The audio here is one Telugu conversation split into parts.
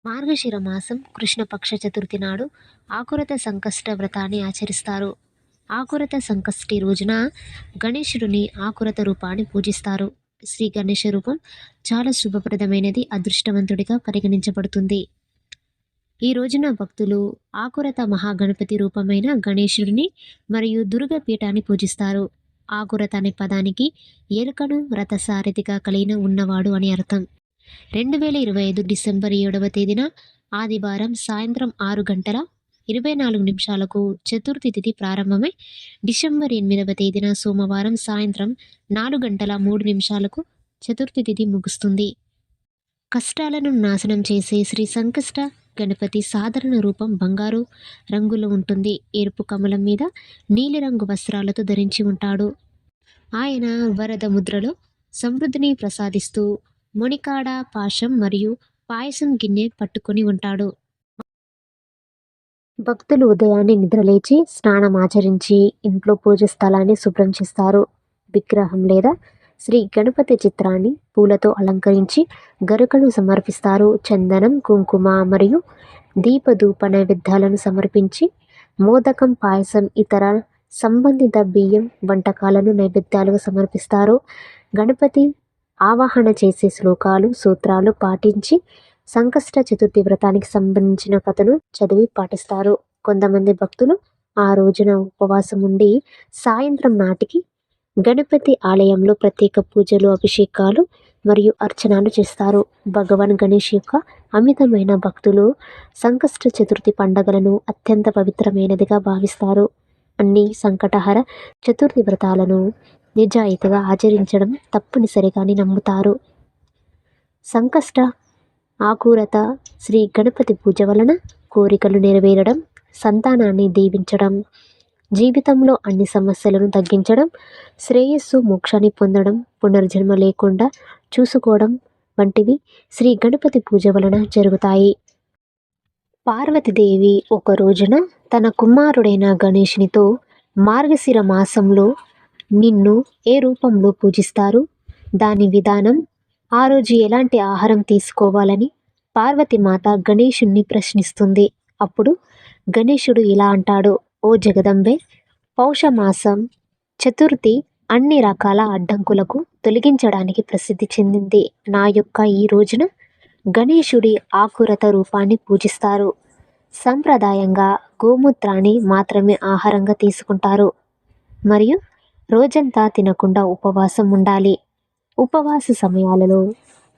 మార్గశిర మాసం కృష్ణపక్ష చతుర్థి నాడు ఆకురత సంకష్ట వ్రతాన్ని ఆచరిస్తారు. ఆకురత సంకష్టి రోజున గణేశుడిని ఆకురత రూపాన్ని పూజిస్తారు. శ్రీ గణేశ రూపం చాలా శుభప్రదమైనది, అదృష్టవంతుడిగా పరిగణించబడుతుంది. ఈ రోజున భక్తులు ఆకురత మహాగణపతి రూపమైన గణేశుడిని మరియు దుర్గ పీఠాన్ని పూజిస్తారు. ఆకురత అనే పదానికి ఎలుకను రథసారథిగా కలిగిన ఉన్నవాడు అని అర్థం. 2025 డిసెంబర్ 7వ తేదీన ఆదివారం సాయంత్రం 6 గంటల 24 నిమిషాలకు చతుర్థి తిథి ప్రారంభమై డిసెంబర్ 8వ తేదీన సోమవారం సాయంత్రం 4 గంటల 3 నిమిషాలకు చతుర్థి తిథి ముగుస్తుంది. కష్టాలను నాశనం చేసే శ్రీ సంకష్ట గణపతి సాధారణ రూపం బంగారు రంగులో ఉంటుంది. ఎరుపు కమలం మీద నీలిరంగు వస్త్రాలతో ధరించి ఉంటాడు. ఆయన వరద ముద్రలో సమృద్ధిని ప్రసాదిస్తూ మొనికాడ పాశం మరియు పాయసం గిన్నె పట్టుకొని ఉంటాడు. భక్తులు ఉదయాన్నే నిద్రలేచి స్నానం ఆచరించి ఇంట్లో పూజ స్థలాన్ని శుభ్రం చేస్తారు. విగ్రహం లేదా శ్రీ గణపతి చిత్రాన్ని పూలతో అలంకరించి గరుకను సమర్పిస్తారు. చందనం, కుంకుమ మరియు దీపధూప నైవేద్యాలను సమర్పించి మోదకం, పాయసం, ఇతర సంబంధిత బియ్యం వంటకాలను నైవేద్యాలుగా సమర్పిస్తారు. గణపతి ఆవాహన చేసే శ్లోకాలు, సూత్రాలు పాటించి సంకష్ట చతుర్థి వ్రతానికి సంబంధించిన కథను చదివి పాటిస్తారు. కొంతమంది భక్తులు ఆ రోజున ఉపవాసం ఉండి సాయంత్రం నాటికి గణపతి ఆలయంలో ప్రత్యేక పూజలు, అభిషేకాలు మరియు అర్చనలు చేస్తారు. భగవాన్ గణేష్ యొక్క అమితమైన భక్తులు సంకష్ట చతుర్థి పండుగలను అత్యంత పవిత్రమైనదిగా భావిస్తారు. అన్ని సంకటహర చతుర్థి వ్రతాలను నిజాయితీగా ఆచరించడం తప్పనిసరిగాని నమ్ముతారు. సంకష్ట ఆకురత శ్రీ గణపతి పూజ వలన కోరికలు నెరవేరడం, సంతానాన్ని దీవించడం, జీవితంలో అన్ని సమస్యలను తగ్గించడం, శ్రేయస్సు, మోక్షాన్ని పొందడం, పునర్జన్మ లేకుండా చూసుకోవడం వంటివి శ్రీ గణపతి పూజ వలన జరుగుతాయి. పార్వతీదేవి ఒక రోజున తన కుమారుడైన గణేషునితో మార్గశిర మాసంలో నిన్ను ఏ రూపంలో పూజిస్తారు, దాని విధానం, ఆ రోజు ఎలాంటి ఆహారం తీసుకోవాలని పార్వతీమాత గణేశుణ్ణి ప్రశ్నిస్తుంది. అప్పుడు గణేశుడు ఇలా అంటాడు: ఓ జగదంబే, పౌషమాసం చతుర్థి అన్ని రకాల అడ్డంకులకు తొలగించడానికి ప్రసిద్ధి చెందింది. నా యొక్క ఈ రోజున గణేశుడి ఆకురత రూపాన్ని పూజిస్తారు. సంప్రదాయంగా గోమూత్రాన్ని మాత్రమే ఆహారంగా తీసుకుంటారు మరియు రోజంతా తినకుండా ఉపవాసం ఉండాలి. ఉపవాస సమయాలలో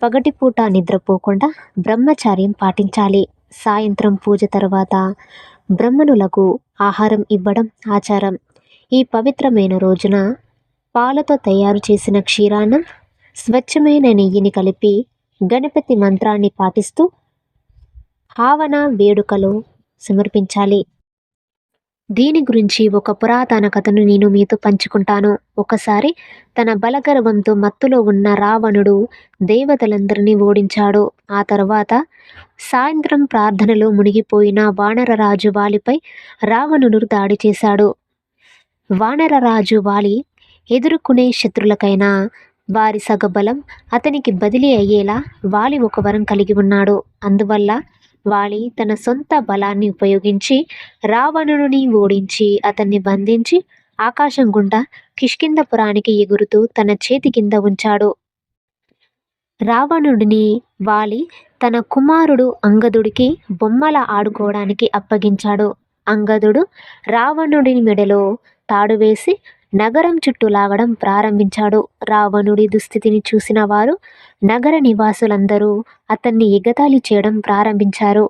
పగటిపూట నిద్రపోకుండా బ్రహ్మచర్యం పాటించాలి. సాయంత్రం పూజ తర్వాత బ్రాహ్మణులకు ఆహారం ఇవ్వడం ఆచారం. ఈ పవిత్రమైన రోజున పాలతో తయారు చేసిన క్షీరాన్నం, స్వచ్ఛమైన నెయ్యిని కలిపి గణపతి మంత్రాన్ని పాటిస్తూ హావన వేడుకలో సమర్పించాలి. దీని గురించి ఒక పురాతన కథను నేను మీతో పంచుకుంటాను. ఒకసారి తన బలగర్వంతో మత్తులో ఉన్న రావణుడు దేవతలందరినీ ఓడించాడు. ఆ తర్వాత సాయంత్రం ప్రార్థనలో మునిగిపోయిన వానరరాజు వాలిపై రావణుడు దాడి చేశాడు. వానరరాజు వాలి ఎదుర్కొనే శత్రులకైనా వారి సగబలం అతనికి బదిలీ అయ్యేలా వాలి ఒక వరం కలిగి ఉన్నాడు. అందువల్ల వాలి తన సొంత బలాన్ని ఉపయోగించి రావణుడిని ఓడించి అతన్ని బంధించి ఆకాశం గుండా కిష్కింధపురానికి ఎగురుతూ తన చేతి కింద ఉంచాడు. రావణుడిని వాలి తన కుమారుడు అంగదుడికి బొమ్మల ఆడుకోవడానికి అప్పగించాడు. అంగదుడు రావణుడిని మెడలో తాడు వేసి నగరం చుట్టూ లాగడం ప్రారంభించాడు. రావణుడి దుస్థితిని చూసిన వారు, నగర నివాసులందరూ అతన్ని ఎగతాళి చేయడం ప్రారంభించారు.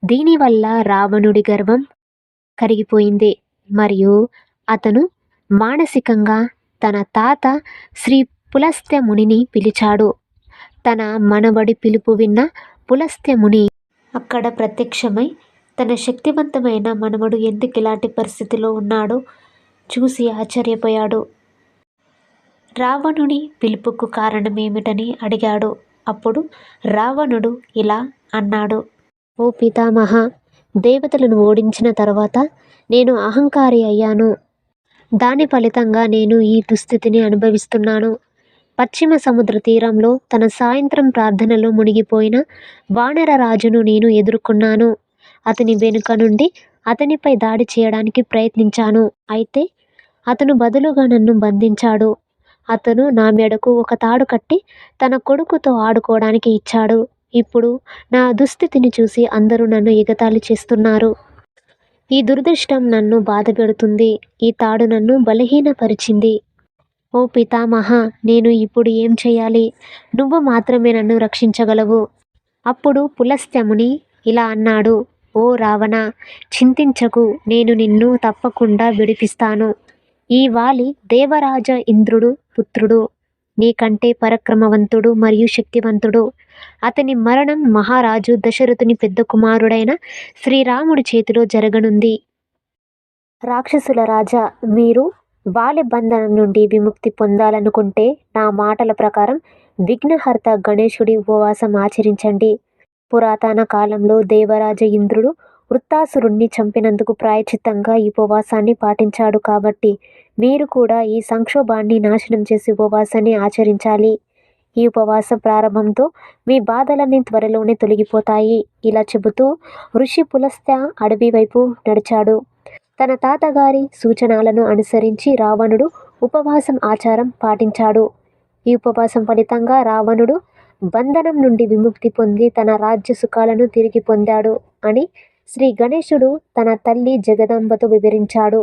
దీనివల్ల రావణుడి గర్వం కరిగిపోయింది మరియు అతను మానసికంగా తన తాత శ్రీ పులస్త్య మునిని పిలిచాడు. తన మనవడి పిలుపు విన్న పులస్త్య ముని అక్కడ ప్రత్యక్షమై తన శక్తివంతమైన మనవడు ఎందుకు ఇలాంటి పరిస్థితిలో ఉన్నాడో చూసి ఆశ్చర్యపోయాడు. రావణుడి పిలుపుకు కారణమేమిటని అడిగాడు. అప్పుడు రావణుడు ఇలా అన్నాడు: ఓ పితామహ, దేవతలను ఓడించిన తర్వాత నేను అహంకారి అయ్యాను. దాని ఫలితంగా నేను ఈ దుస్థితిని అనుభవిస్తున్నాను. పశ్చిమ సముద్ర తీరంలో తన సాయంత్రం ప్రార్థనలో మునిగిపోయిన వానర రాజును నేను ఎదుర్కొన్నాను. అతని వెనుక నుండి అతనిపై దాడి చేయడానికి ప్రయత్నించాను. అయితే అతను బదులుగా నన్ను బంధించాడు. అతను నా మెడకు ఒక తాడు కట్టి తన కొడుకుతో ఆడుకోవడానికి ఇచ్చాడు. ఇప్పుడు నా దుస్థితిని చూసి అందరూ నన్ను ఎగతాళి చేస్తున్నారు. ఈ దురదృష్టం నన్ను బాధపెడుతుంది. ఈ తాడు నన్ను బలహీనపరిచింది. ఓ పితామహ, నేను ఇప్పుడు ఏం చేయాలి? నువ్వు మాత్రమే నన్ను రక్షించగలవు. అప్పుడు పులస్త్యముని ఇలా అన్నాడు: ఓ రావణ, చింతించకు, నేను నిన్ను తప్పకుండా విడిపిస్తాను. ఈ వాలి దేవరాజ ఇంద్రుడు పుత్రుడు, నీకంటే పరక్రమవంతుడు మరియు శక్తివంతుడు. అతని మరణం మహారాజు దశరథుని పెద్ద కుమారుడైన శ్రీరాముడి చేతిలో జరగనుంది. రాక్షసుల రాజా, మీరు వాలి బంధనం నుండి విముక్తి పొందాలనుకుంటే నా మాటల ప్రకారం విఘ్నహర్త గణేశుడి ఉపవాసం ఆచరించండి. పురాతన కాలంలో దేవరాజ ఇంద్రుడు వృత్తాసురుణ్ణి చంపినందుకు ప్రాయచిత్తంగా ఈ ఉపవాసాన్ని పాటించాడు. కాబట్టి మీరు కూడా ఈ సంక్షోభాన్ని నాశనం చేసే ఉపవాసాన్ని ఆచరించాలి. ఈ ఉపవాసం ప్రారంభంతో మీ బాధలన్నీ త్వరలోనే తొలగిపోతాయి. ఇలా చెబుతూ ఋషి పులస్త్య అడవి వైపు నడిచాడు. తన తాతగారి సూచనలను అనుసరించి రావణుడు ఉపవాసం ఆచారం పాటించాడు. ఈ ఉపవాసం ఫలితంగా రావణుడు బంధనం నుండి విముక్తి పొంది తన రాజ్య సుఖాలను తిరిగి పొందాడు అని శ్రీ గణేశుడు తన తల్లి జగదంబతో వివరించాడు.